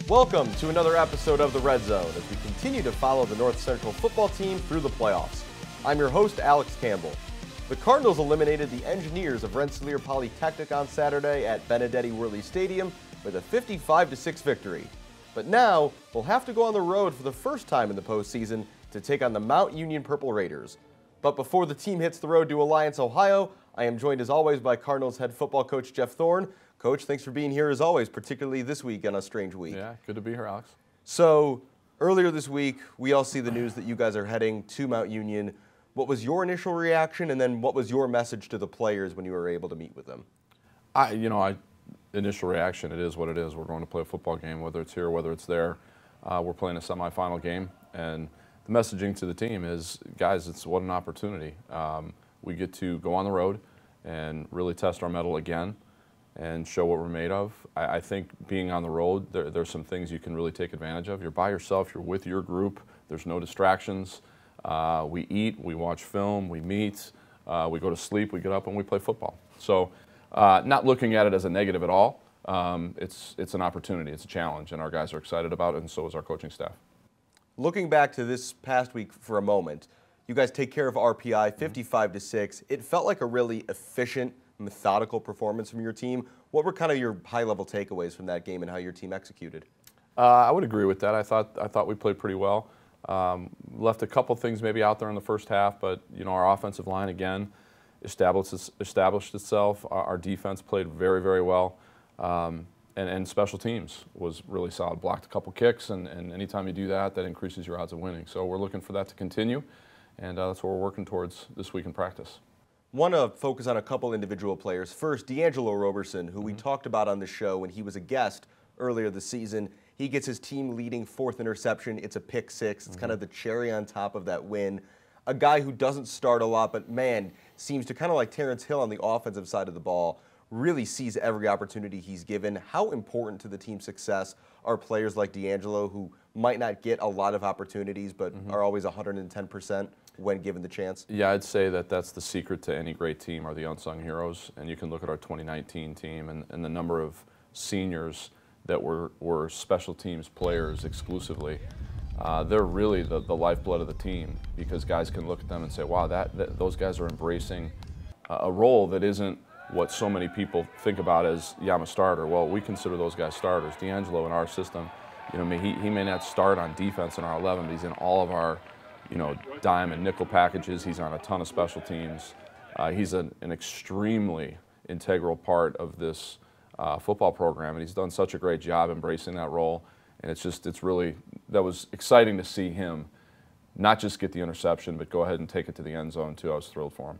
Welcome to another episode of The Red Zone as we continue to follow the North Central football team through the playoffs. I'm your host, Alex Campbell. The Cardinals eliminated the Engineers of Rensselaer Polytechnic on Saturday at Benedetti Worley Stadium with a 55-6 victory. But now, we'll have to go on the road for the first time in the postseason to take on the Mount Union Purple Raiders. But before the team hits the road to Alliance, Ohio, I am joined as always by Cardinals head football coach Jeff Thorne. Coach, thanks for being here as always, particularly this week on a strange week. Yeah, good to be here, Alex. So, earlier this week, we all see the news that you guys are heading to Mount Union. What was your initial reaction, and then what was your message to the players when you were able to meet with them? Initial reaction, it is what it is. We're going to play a football game, whether it's here, whether it's there. We're playing a semifinal game, and the messaging to the team is, guys, what an opportunity. We get to go on the road and really test our mettle again and show what we're made of. I think being on the road, there's some things you can really take advantage of. You're by yourself, you're with your group, there's no distractions. We eat, we watch film, we meet, we go to sleep, we get up, and we play football. So not looking at it as a negative at all. It's an opportunity, it's a challenge, and our guys are excited about it, and so is our coaching staff. Looking back to this past week for a moment, you guys take care of RPI 55-6. It felt like a really efficient, methodical performance from your team. What were kind of your high-level takeaways from that game and how your team executed? I would agree with that. I thought we played pretty well. Left a couple things maybe out there in the first half, but our offensive line again established itself. Our defense played very, very well, and special teams was really solid. Blocked a couple kicks, and anytime you do that, that increases your odds of winning. So we're looking for that to continue, and that's what we're working towards this week in practice. Want to focus on a couple individual players. First, D'Angelo Roberson, who we talked about on the show when he was a guest earlier this season. He gets his team-leading fourth interception. It's a pick six. It's kind of the cherry on top of that win. A guy who doesn't start a lot, but, man, seems to kind of like Terrence Hill on the offensive side of the ball, really sees every opportunity he's given. How important to the team's success are players like D'Angelo, who might not get a lot of opportunities but are always 110% when given the chance? Yeah, I'd say that's the secret to any great team are the unsung heroes. And you can look at our 2019 team and the number of seniors that were special teams players exclusively. They're really the lifeblood of the team because guys can look at them and say, wow, those guys are embracing a role that isn't what so many people think about as, yeah, I'm a starter. Well, we consider those guys starters. D'Angelo in our system, he may not start on defense in our 11, but he's in all of our dime and nickel packages. He's on a ton of special teams. He's an extremely integral part of this football program, and he's done such a great job embracing that role. And that was exciting to see him not just get the interception, but go ahead and take it to the end zone too. I was thrilled for him.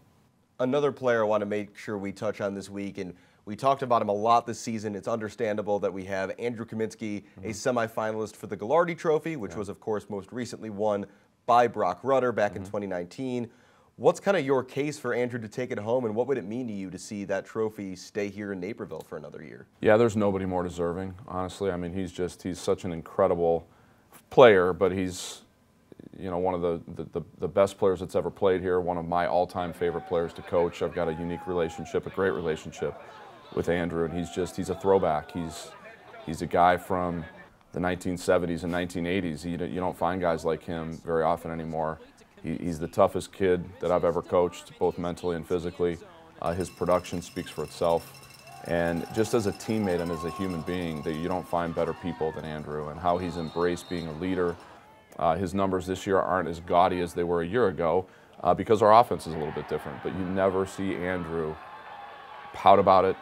Another player I want to make sure we touch on this week, and we talked about him a lot this season. It's understandable that we have Andrew Kaminsky, a semifinalist for the Ghilardi Trophy, which was, of course, most recently won by Brock Rutter back in 2019. What's kind of your case for Andrew to take it home, and what would it mean to you to see that trophy stay here in Naperville for another year? Yeah, there's nobody more deserving, honestly. I mean, he's such an incredible player, but he's one of the best players that's ever played here, one of my all-time favorite players to coach. I've got a unique relationship, a great relationship with Andrew, and he's a throwback. He's a guy from the 1970s and 1980s. You don't find guys like him very often anymore. He's the toughest kid that I've ever coached, both mentally and physically. His production speaks for itself. And just as a teammate and as a human being, that you don't find better people than Andrew, and how he's embraced being a leader. His numbers this year aren't as gaudy as they were a year ago because our offense is a little bit different. But you never see Andrew pout about it,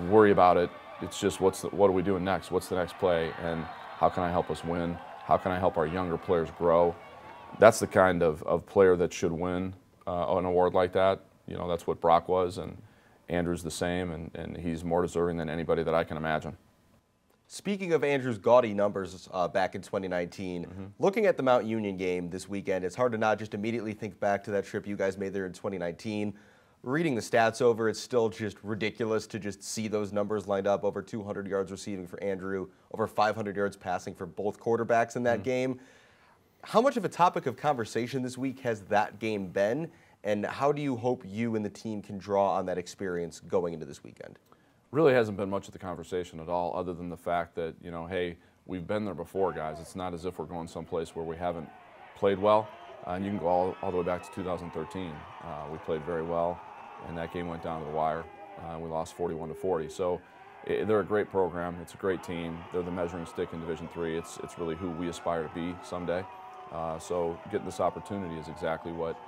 worry about it. It's just what are we doing next? What's the next play? And how can I help us win? How can I help our younger players grow? That's the kind of player that should win an award like that. That's what Brock was, and Andrew's the same, and he's more deserving than anybody that I can imagine. Speaking of Andrew's gaudy numbers back in 2019, looking at the Mount Union game this weekend, it's hard to not just immediately think back to that trip you guys made there in 2019. Reading the stats over, it's still just ridiculous to just see those numbers lined up. Over 200 yards receiving for Andrew, over 500 yards passing for both quarterbacks in that game. How much of a topic of conversation this week has that game been, and how do you hope you and the team can draw on that experience going into this weekend? Really hasn't been much of the conversation at all, other than the fact that, hey, we've been there before, guys. It's not as if we're going someplace where we haven't played well. And you can go all the way back to 2013. We played very well, and that game went down to the wire. We lost 41-40. So they're a great program. It's a great team. They're the measuring stick in Division III. It's really who we aspire to be someday. So getting this opportunity is exactly what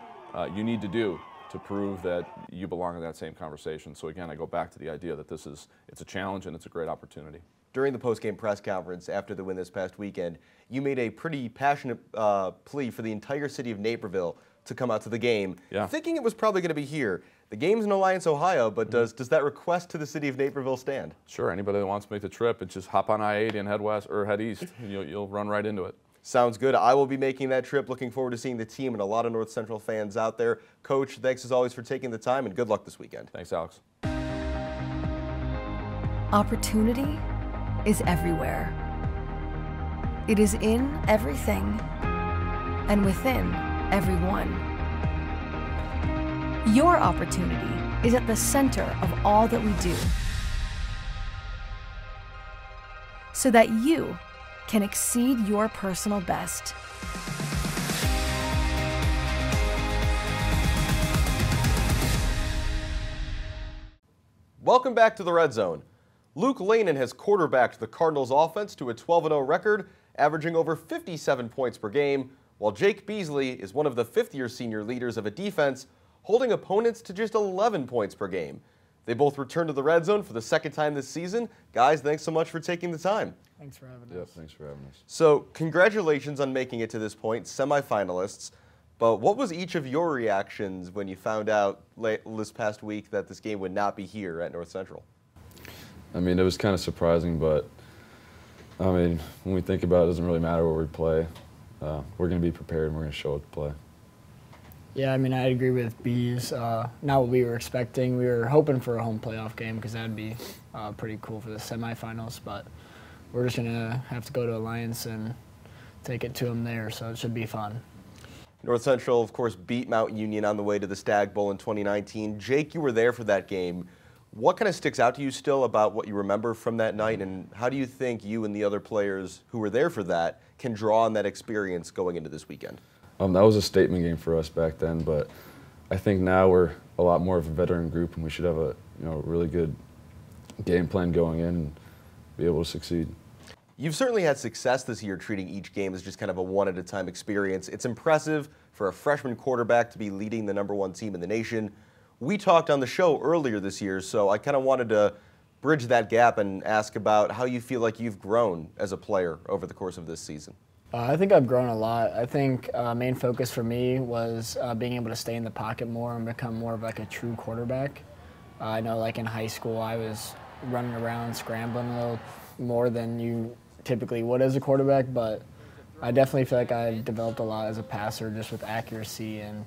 you need to do to prove that you belong in that same conversation. So again, I go back to the idea that it's a challenge and it's a great opportunity. During the post-game press conference after the win this past weekend, you made a pretty passionate plea for the entire city of Naperville to come out to the game, thinking it was probably going to be here. The game's in Alliance, Ohio, but does that request to the city of Naperville stand? Sure. Anybody that wants to make the trip, it's just hop on I-80 and head west or head east. You'll run right into it. Sounds good. I will be making that trip. Looking forward to seeing the team and a lot of North Central fans out there. Coach, thanks as always for taking the time, and good luck this weekend. Thanks, Alex. Opportunity is everywhere. It is in everything and within everyone. Your opportunity is at the center of all that we do, so that you can exceed your personal best. Welcome back to the Red Zone. Luke Lanin has quarterbacked the Cardinals offense to a 12-0 record, averaging over 57 points per game, while Jake Beasley is one of the fifth-year senior leaders of a defense, holding opponents to just 11 points per game. They both returned to the Red Zone for the second time this season. Guys, thanks so much for taking the time. Thanks for having us. Yeah, thanks for having us. So, congratulations on making it to this point, semifinalists. But what was each of your reactions when you found out this past week that this game would not be here at North Central? I mean, it was kind of surprising, but I mean, when we think about it, it doesn't really matter where we play. We're going to be prepared and we're going to show up to play. Yeah, I mean, I agree with Bees. Not what we were expecting. We were hoping for a home playoff game because that would be pretty cool for the semifinals, but we're just going to have to go to Alliance and take it to them there, so it should be fun. North Central, of course, beat Mount Union on the way to the Stag Bowl in 2019. Jake, you were there for that game. What kind of sticks out to you still about what you remember from that night, and how do you think you and the other players who were there for that can draw on that experience going into this weekend? That was a statement game for us back then, but I think now we're a lot more of a veteran group, and we should have a really good game plan going in and be able to succeed. You've certainly had success this year treating each game as just kind of a one-at-a-time experience. It's impressive for a freshman quarterback to be leading the #1 team in the nation. We talked on the show earlier this year, so I kind of wanted to bridge that gap and ask about how you feel like you've grown as a player over the course of this season. I think I've grown a lot. I think main focus for me was being able to stay in the pocket more and become more of like a true quarterback. I know like in high school I was running around scrambling a little more than you typically would as a quarterback, but I definitely feel like I've developed a lot as a passer just with accuracy and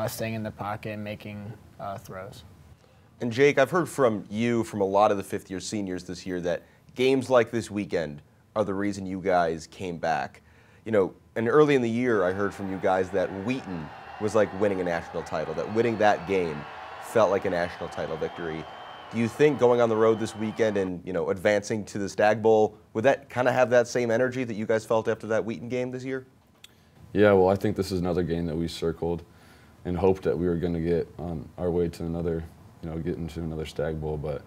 staying in the pocket and making throws. And Jake, I've heard from you, from a lot of the fifth-year seniors this year, that games like this weekend are the reason you guys came back. And early in the year, I heard from you guys that Wheaton was like winning a national title, that winning that game felt like a national title victory. Do you think going on the road this weekend and, advancing to the Stag Bowl, would that kind of have that same energy that you guys felt after that Wheaton game this year? Yeah, well, I think this is another game that we circled and hoped that we were going to get on our way to another, get into another Stag Bowl. But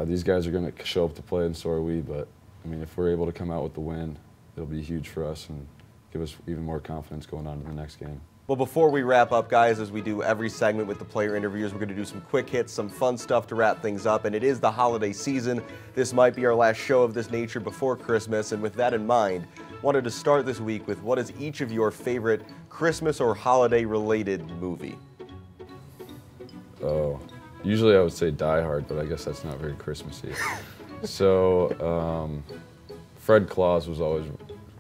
these guys are going to show up to play, and so are we. But, I mean, if we're able to come out with the win, it'll be huge for us and give us even more confidence going on to the next game. Well, before we wrap up, guys, as we do every segment with the player interviews, we're going to do some quick hits, some fun stuff to wrap things up, and it is the holiday season. This might be our last show of this nature before Christmas, and with that in mind, wanted to start this week with what is each of your favorite Christmas or holiday-related movie? Oh, usually I would say Die Hard, but I guess that's not very Christmassy. So, Fred Claus was always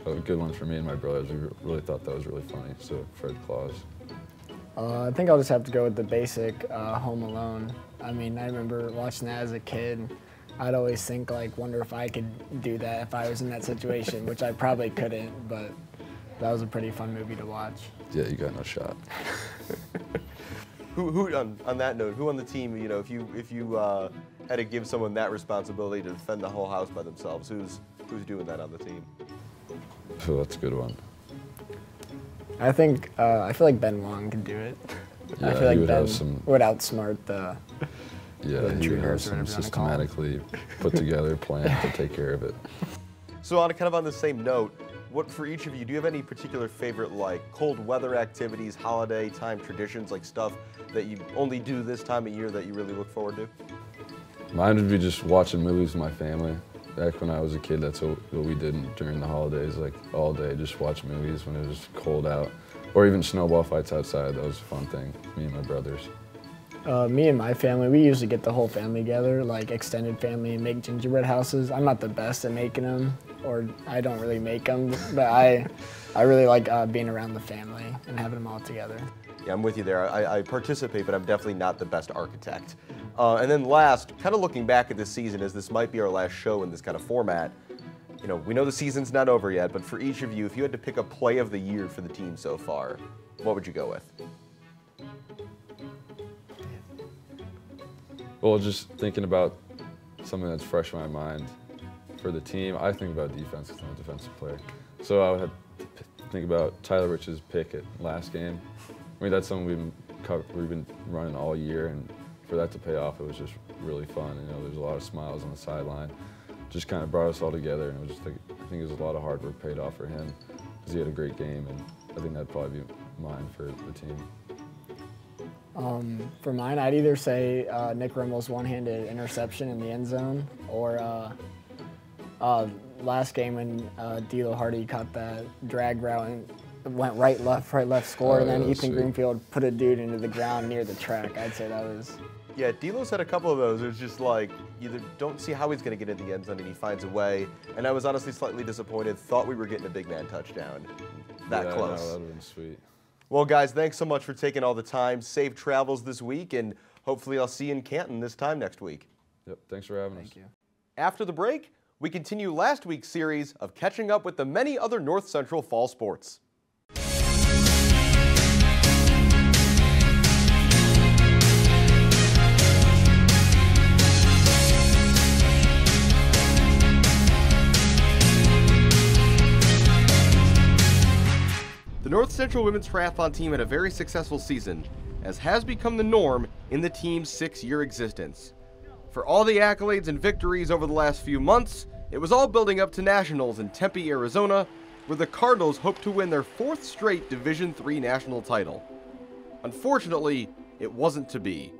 a good one for me and my brothers. We really thought that was really funny, so Fred Claus. I think I'll just have to go with the basic Home Alone. I mean, I remember watching that as a kid. I'd always think, wonder if I could do that if I was in that situation, which I probably couldn't, but that was a pretty fun movie to watch. Yeah, you got no shot. Who on that note, who on the team, if you had to give someone that responsibility to defend the whole house by themselves, Who's doing that on the team? Oh, that's a good one. I feel like Ben Wong could do it. Yeah, I feel like would Ben have some, would outsmart the yeah, he would intriguers, have some whatever you wanna call 'em. systematically put together plan to take care of it. So on the same note, what for each of you, do you have any particular favorite like cold weather activities, holiday time traditions, like stuff that you only do this time of year that you really look forward to? Mine would be just watching movies with my family. Back when I was a kid, that's what we did during the holidays, like all day, just watch movies when it was cold out. Or even snowball fights outside, that was a fun thing, me and my brothers. Me and my family, we usually get the whole family together, like extended family, and make gingerbread houses. I'm not the best at making them, or I don't really make them, but I really like being around the family and having them all together. Yeah, I'm with you there. I participate, but I'm definitely not the best architect. And then last, kind of looking back at this season, as this might be our last show in this kind of format, you know, we know the season's not over yet, but for each of you, if you had to pick a play of the year for the team so far, what would you go with? Well, just thinking about something that's fresh in my mind for the team, I think about defense because I'm a defensive player. So I would have to think about Tyler Rich's pick at last game. I mean, that's something we've been running all year, and for that to pay off, it was just really fun. You know, there's a lot of smiles on the sideline. Just kind of brought us all together, and it was just like, I think it was a lot of hard work paid off for him because he had a great game, and I think that'd probably be mine for the team. For mine, I'd either say Nick Rimmel's one-handed interception in the end zone, or last game when D'Lo Hardy caught that drag route and went right, left, scored, and then Ethan sweet. Greenfield put a dude into the ground near the track. I'd say that was... Yeah, D'Lo's had a couple of those. It was just like, you don't see how he's going to get in the end zone, and he finds a way. And I was honestly slightly disappointed. Thought we were getting a big man touchdown. That Yeah, close. No, that would have been sweet. Well, guys, thanks so much for taking all the time. Safe travels this week, and hopefully I'll see you in Canton this time next week. Yep, thanks for having us. Thank you. After the break, we continue last week's series of catching up with the many other North Central fall sports. The North Central Women's Triathlon team had a very successful season, as has become the norm in the team's 6-year existence. For all the accolades and victories over the last few months, it was all building up to nationals in Tempe, Arizona, where the Cardinals hoped to win their 4th straight Division III national title. Unfortunately, it wasn't to be.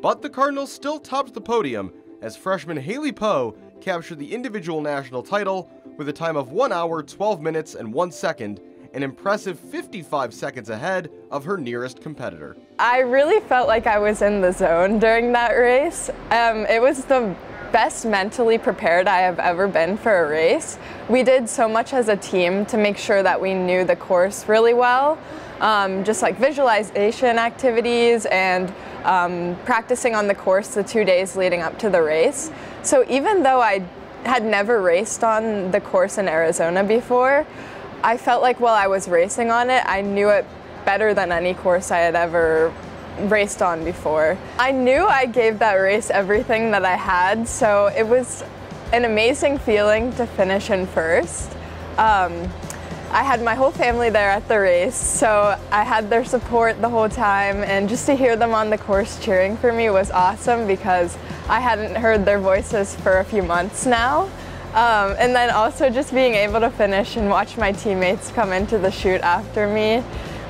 But the Cardinals still topped the podium as freshman Haley Poe captured the individual national title with a time of 1 hour, 12 minutes, and 1 second, an impressive 55 seconds ahead of her nearest competitor. I really felt like I was in the zone during that race. It was the best mentally prepared I have ever been for a race. We did so much as a team to make sure that we knew the course really well, just like visualization activities and practicing on the course the 2 days leading up to the race. So even though I had never raced on the course in Arizona before, I felt like while I was racing on it, I knew it better than any course I had ever raced on before. I knew I gave that race everything that I had, so it was an amazing feeling to finish in first. I had my whole family there at the race, so I had their support the whole time, and just to hear them on the course cheering for me was awesome because I hadn't heard their voices for a few months now. And then also just being able to finish and watch my teammates come into the chute after me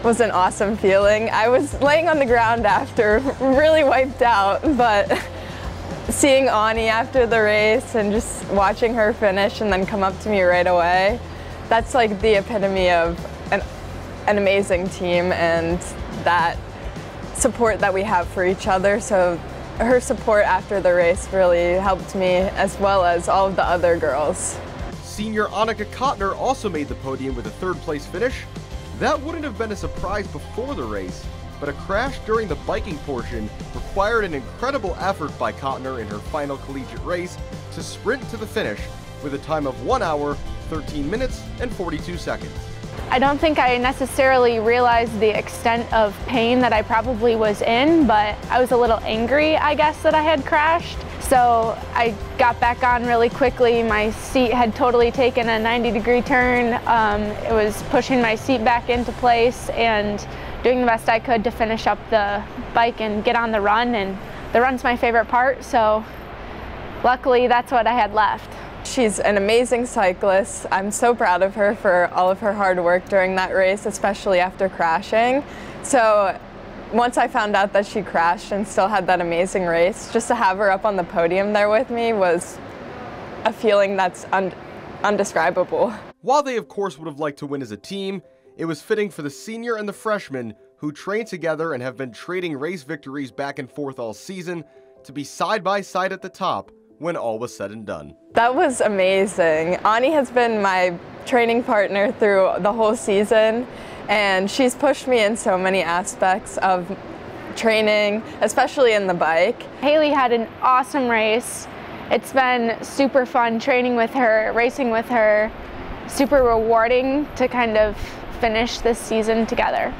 was an awesome feeling. I was laying on the ground after, really wiped out, but seeing Ani after the race and just watching her finish and then come up to me right away, that's like the epitome of an amazing team and that support that we have for each other. So her support after the race really helped me, as well as all of the other girls. Senior Annika Kottner also made the podium with a 3rd place finish. That wouldn't have been a surprise before the race, but a crash during the biking portion required an incredible effort by Kottner in her final collegiate race to sprint to the finish with a time of 1 hour, 13 minutes, and 42 seconds. I don't think I necessarily realized the extent of pain that I probably was in, but I was a little angry, I guess, that I had crashed. So I got back on really quickly. My seat had totally taken a 90-degree turn. It was pushing my seat back into place and doing the best I could to finish up the bike and get on the run. And the run's my favorite part, so luckily that's what I had left. She's an amazing cyclist. I'm so proud of her for all of her hard work during that race, especially after crashing. So once I found out that she crashed and still had that amazing race, just to have her up on the podium there with me was a feeling that's undescribable. While they of course would have liked to win as a team, it was fitting for the senior and the freshman, who trained together and have been trading race victories back and forth all season, to be side by side at the top when all was said and done. That was amazing. Ani has been my training partner through the whole season, and she's pushed me in so many aspects of training, especially in the bike. Haley had an awesome race. It's been super fun training with her, racing with her, super rewarding to kind of finish this season together.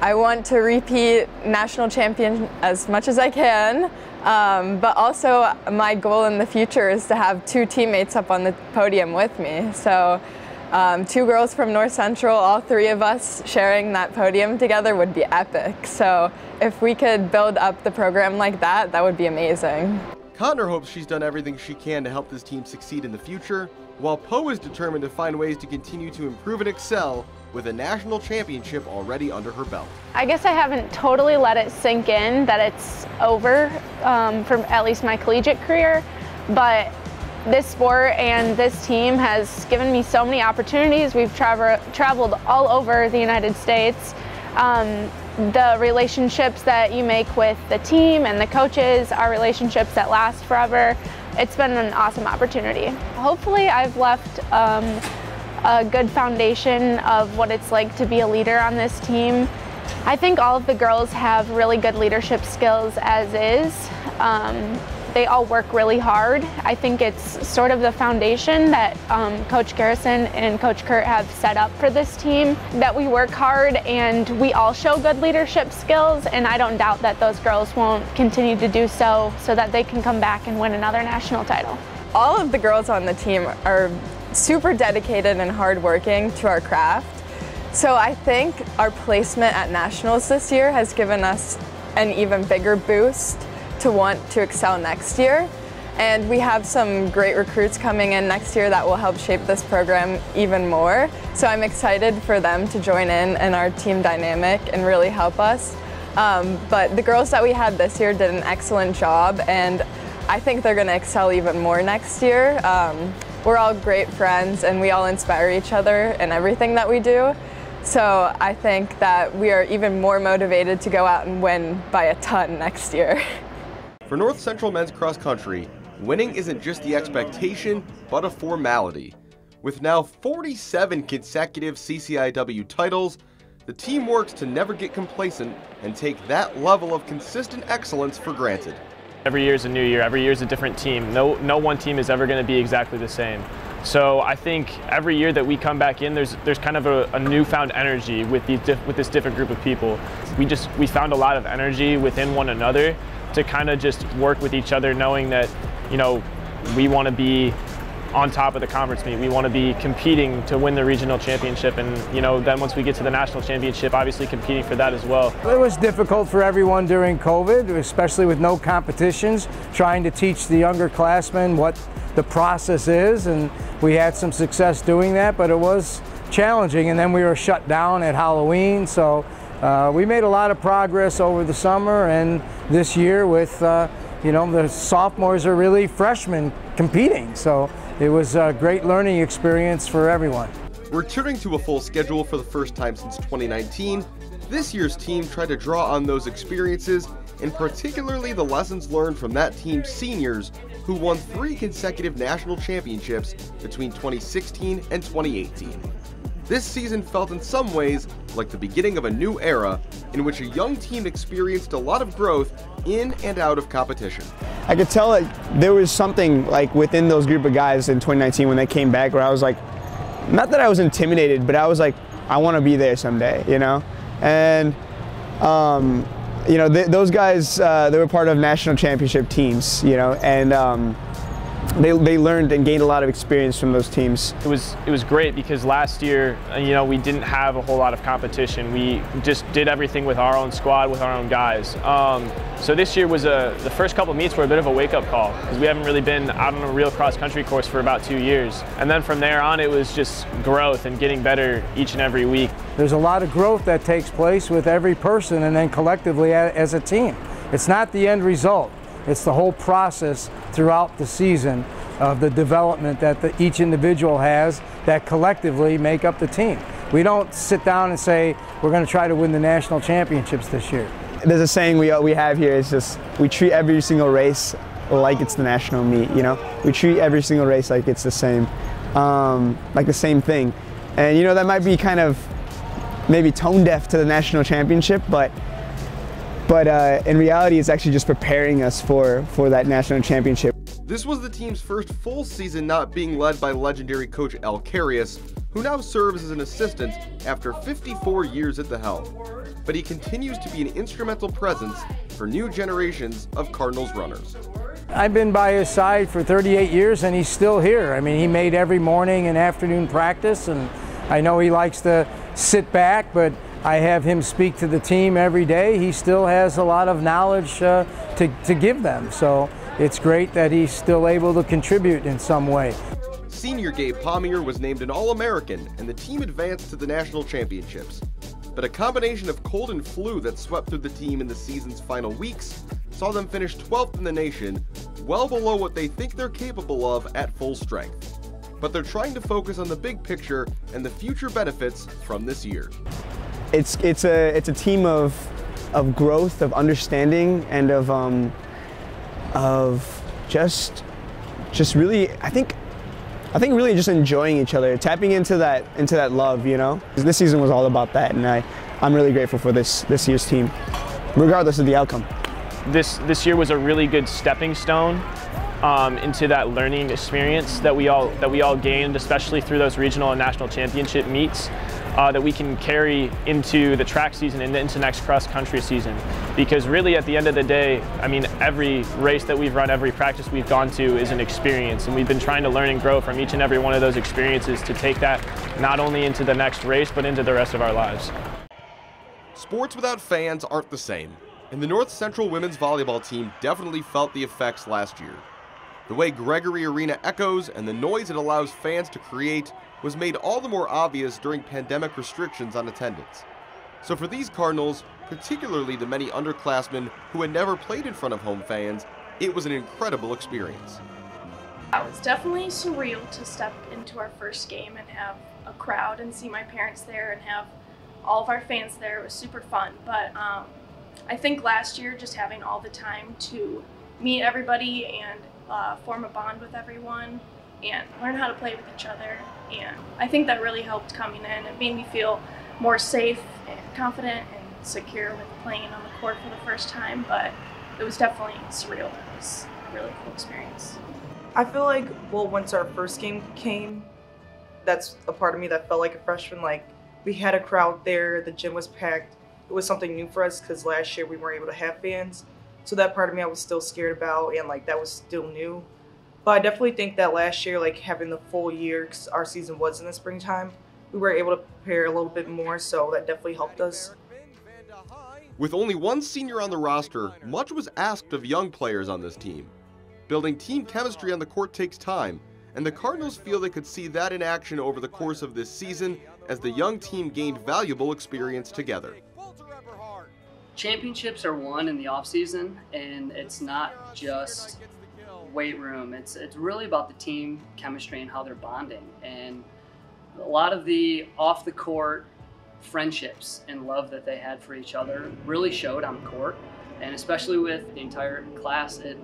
I want to repeat national champion as much as I can, but also my goal in the future is to have 2 teammates up on the podium with me. So 2 girls from North Central, all 3 of us sharing that podium together would be epic. So if we could build up the program like that, that would be amazing. Connor hopes she's done everything she can to help this team succeed in the future, while Poe is determined to find ways to continue to improve and excel with a national championship already under her belt. I guess I haven't totally let it sink in that it's over from at least my collegiate career, but this sport and this team has given me so many opportunities. We've traveled all over the United States. The relationships that you make with the team and the coaches are relationships that last forever. It's been an awesome opportunity. Hopefully I've left a good foundation of what it's like to be a leader on this team. I think all of the girls have really good leadership skills as is. They all work really hard. I think it's sort of the foundation that Coach Garrison and Coach Kurt have set up for this team, that we work hard and we all show good leadership skills, and I don't doubt that those girls won't continue to do so that they can come back and win another national title. All of the girls on the team are super dedicated and hardworking to our craft. So I think our placement at nationals this year has given us an even bigger boost to want to excel next year. And we have some great recruits coming in next year that will help shape this program even more. So I'm excited for them to join in our team dynamic and really help us. But the girls that we had this year did an excellent job, and I think they're going to excel even more next year. We're all great friends and we all inspire each other in everything that we do. So I think that we are even more motivated to go out and win by a ton next year. For North Central men's cross country, winning isn't just the expectation, but a formality. With now 47 consecutive CCIW titles, the team works to never get complacent and take that level of consistent excellence for granted. Every year is a new year, every year is a different team. No one team is ever going to be exactly the same. So I think every year that we come back in, there's kind of a newfound energy with this different group of people. We found a lot of energy within one another to kind of just work with each other, knowing that, you know, we want to be on top of the conference meet. We want to be competing to win the regional championship, and you know, then once we get to the national championship, obviously competing for that as well. It was difficult for everyone during COVID, especially with no competitions, trying to teach the younger classmen what the process is, and we had some success doing that, but it was challenging, and then we were shut down at Halloween, so we made a lot of progress over the summer and this year with, you know, the sophomores are really freshmen competing, so it was a great learning experience for everyone. Returning to a full schedule for the first time since 2019, this year's team tried to draw on those experiences, and particularly the lessons learned from that team's seniors, who won 3 consecutive national championships between 2016 and 2018. This season felt in some ways like the beginning of a new era in which a young team experienced a lot of growth in and out of competition. I could tell that there was something like within those group of guys in 2019 when they came back where I was like, not that I was intimidated, but I was like, I want to be there someday, you know? And you know, those guys, they were part of national championship teams, you know, and they learned and gained a lot of experience from those teams. It was great because last year, you know, we didn't have a whole lot of competition. We just did everything with our own squad, with our own guys. So this year was the first couple meets were a bit of a wake-up call because we haven't really been out on a real cross-country course for about 2 years. And then from there on, it was just growth and getting better each and every week. There's a lot of growth that takes place with every person and then collectively as a team. It's not the end result. It's the whole process throughout the season of the development that each individual has that collectively make up the team. We don't sit down and say, we're going to try to win the national championships this year. There's a saying we have here, it's just, we treat every single race like it's the national meet, you know? We treat every single race like it's the same thing. And you know, that might be kind of maybe tone deaf to the national championship, but in reality, it's actually just preparing us for that national championship. This was the team's first full season not being led by legendary coach Al Carius, who now serves as an assistant after 54 years at the helm. But he continues to be an instrumental presence for new generations of Cardinals runners. I've been by his side for 38 years and he's still here. I mean, he made every morning and afternoon practice, and I know he likes to sit back, but I have him speak to the team every day. He still has a lot of knowledge to give them, so it's great that he's still able to contribute in some way. Senior Gabe Pomier was named an All-American, and the team advanced to the national championships. But a combination of cold and flu that swept through the team in the season's final weeks saw them finish 12th in the nation, well below what they think they're capable of at full strength. But they're trying to focus on the big picture and the future benefits from this year. It's a team of growth, of understanding, and of just really, I think really just enjoying each other, tapping into that love, you know. This season was all about that, and I'm really grateful for this year's team, regardless of the outcome. This year was a really good stepping stone into that learning experience that we all gained, especially through those regional and national championship meets, that we can carry into the track season and into next cross-country season. Because really, at the end of the day, I mean, every race that we've run, every practice we've gone to is an experience, and we've been trying to learn and grow from each and every one of those experiences to take that not only into the next race, but into the rest of our lives. Sports without fans aren't the same, and the North Central women's volleyball team definitely felt the effects last year. The way Gregory Arena echoes and the noise it allows fans to create was made all the more obvious during pandemic restrictions on attendance. So for these Cardinals, particularly the many underclassmen who had never played in front of home fans, it was an incredible experience. It was definitely surreal to step into our first game and have a crowd and see my parents there and have all of our fans there. It was super fun, but I think last year just having all the time to meet everybody and form a bond with everyone and learn how to play with each other, and I think that really helped coming in. It made me feel more safe and confident and secure with playing on the court for the first time, but it was definitely surreal. It was a really cool experience. I feel like, well, once our first game came, that's a part of me that felt like a freshman. Like, we had a crowd there, the gym was packed. It was something new for us because last year we weren't able to have fans. So that part of me I was still scared about, and like that was still new. But I definitely think that last year, like having the full year, because our season was in the springtime, we were able to prepare a little bit more, so that definitely helped us. With only one senior on the roster, much was asked of young players on this team. Building team chemistry on the court takes time, and the Cardinals feel they could see that in action over the course of this season as the young team gained valuable experience together. Championships are won in the off-season, and it's not just weight room. It's really about the team chemistry and how they're bonding. And a lot of the off-the-court friendships and love that they had for each other really showed on the court. And especially with the entire class, it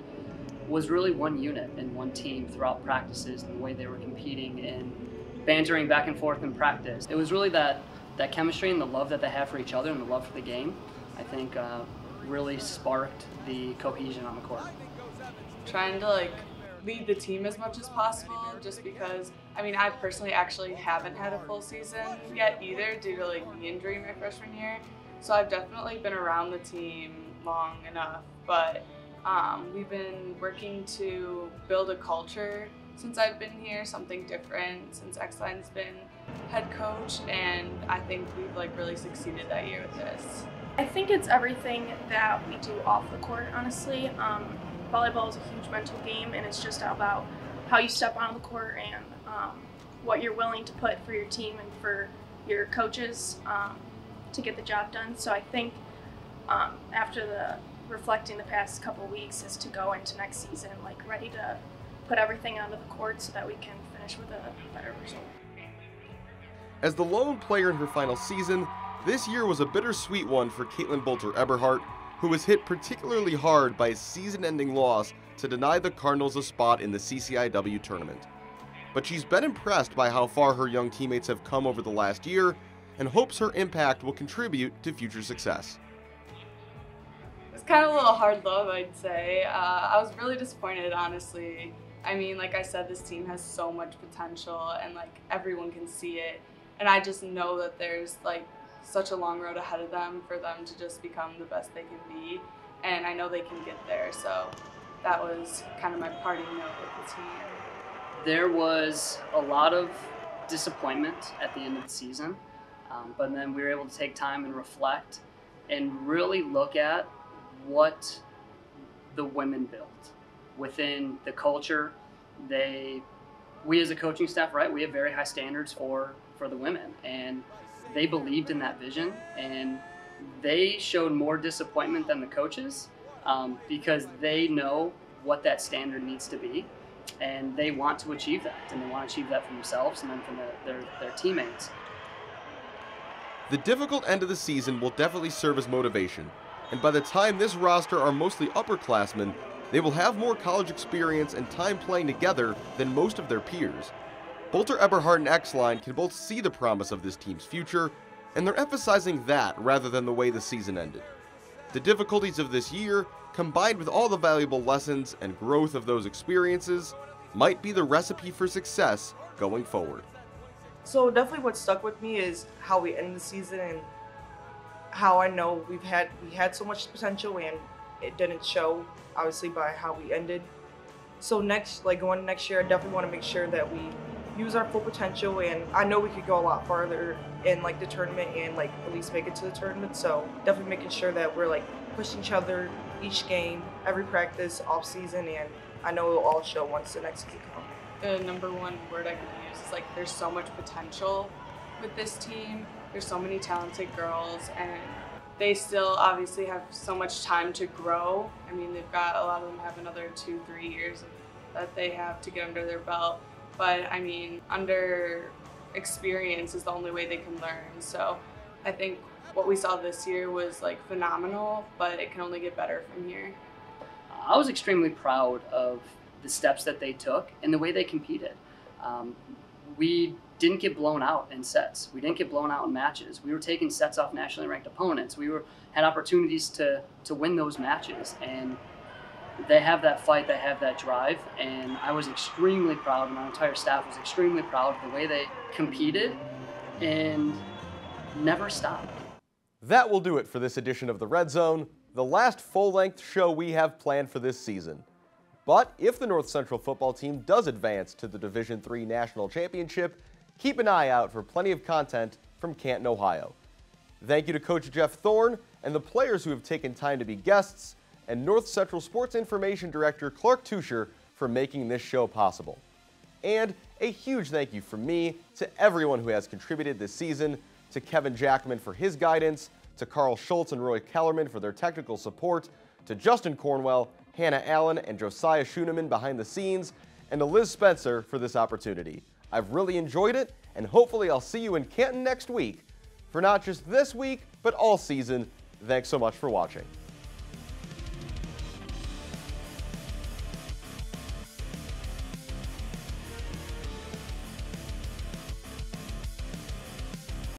was really one unit and one team throughout practices and the way they were competing and bantering back and forth in practice. It was really that chemistry and the love that they have for each other and the love for the game, I think really sparked the cohesion on the court. Trying to lead the team as much as possible, just because, I mean, I personally actually haven't had a full season yet either due to knee injury my freshman year. So I've definitely been around the team long enough, but we've been working to build a culture since I've been here, something different since X-Line's been head coach, and I think we've like really succeeded that year with this. I think it's everything that we do off the court, honestly. Volleyball is a huge mental game, and it's just about how you step on the court and what you're willing to put for your team and for your coaches to get the job done. So I think after reflecting the past couple of weeks is to go into next season like ready to put everything onto the court so that we can finish with a better result. As the lone player in her final season, this year was a bittersweet one for Caitlyn Boulter Eberhardt, who was hit particularly hard by a season-ending loss to deny the Cardinals a spot in the CCIW tournament. But she's been impressed by how far her young teammates have come over the last year and hopes her impact will contribute to future success. It's kind of a little hard love, I'd say. I was really disappointed, honestly. I mean, like I said, this team has so much potential and like everyone can see it. And I just know that there's like such a long road ahead of them for them to just become the best they can be. And I know they can get there. So that was kind of my parting note with the team. There was a lot of disappointment at the end of the season, but then we were able to take time and reflect and really look at what the women built within the culture. We as a coaching staff, right, we have very high standards for the women, and they believed in that vision, and they showed more disappointment than the coaches because they know what that standard needs to be, and they want to achieve that, and they want to achieve that for themselves and then from their teammates. The difficult end of the season will definitely serve as motivation, and by the time this roster are mostly upperclassmen, they will have more college experience and time playing together than most of their peers. Boulter Eberhardt and X-Line can both see the promise of this team's future, and they're emphasizing that rather than the way the season ended. The difficulties of this year, combined with all the valuable lessons and growth of those experiences, might be the recipe for success going forward. So definitely what stuck with me is how we ended the season and how I know we had so much potential and it didn't show, obviously, by how we ended. So going next year, I definitely want to make sure that we use our full potential, and I know we could go a lot farther in like the tournament and like at least make it to the tournament. So definitely making sure that we're like pushing each other each game, every practice, off season, and I know it'll all show once the next season comes. The number one word I can use is like there's so much potential with this team. There's so many talented girls, and they still obviously have so much time to grow. I mean, a lot of them have another 2-3 years that they have to get under their belt. But I mean, under experience is the only way they can learn. So I think what we saw this year was like phenomenal, but it can only get better from here. I was extremely proud of the steps that they took and the way they competed. We didn't get blown out in sets. We didn't get blown out in matches. We were taking sets off nationally ranked opponents. We had opportunities to win those matches, and they have that fight, they have that drive, and I was extremely proud, and our entire staff was extremely proud of the way they competed and never stopped. That will do it for this edition of the Red Zone, the last full-length show we have planned for this season. But if the North Central football team does advance to the Division III National Championship, keep an eye out for plenty of content from Canton, Ohio. Thank you to Coach Jeff Thorne and the players who have taken time to be guests, and North Central Sports Information Director Clark Tuscher for making this show possible. And a huge thank you from me to everyone who has contributed this season, to Kevin Jackman for his guidance, to Carl Schultz and Roy Kellerman for their technical support, to Justin Cornwell, Hannah Allen, and Josiah Schooneman behind the scenes, and to Liz Spencer for this opportunity. I've really enjoyed it, and hopefully I'll see you in Canton next week. For not just this week, but all season, thanks so much for watching.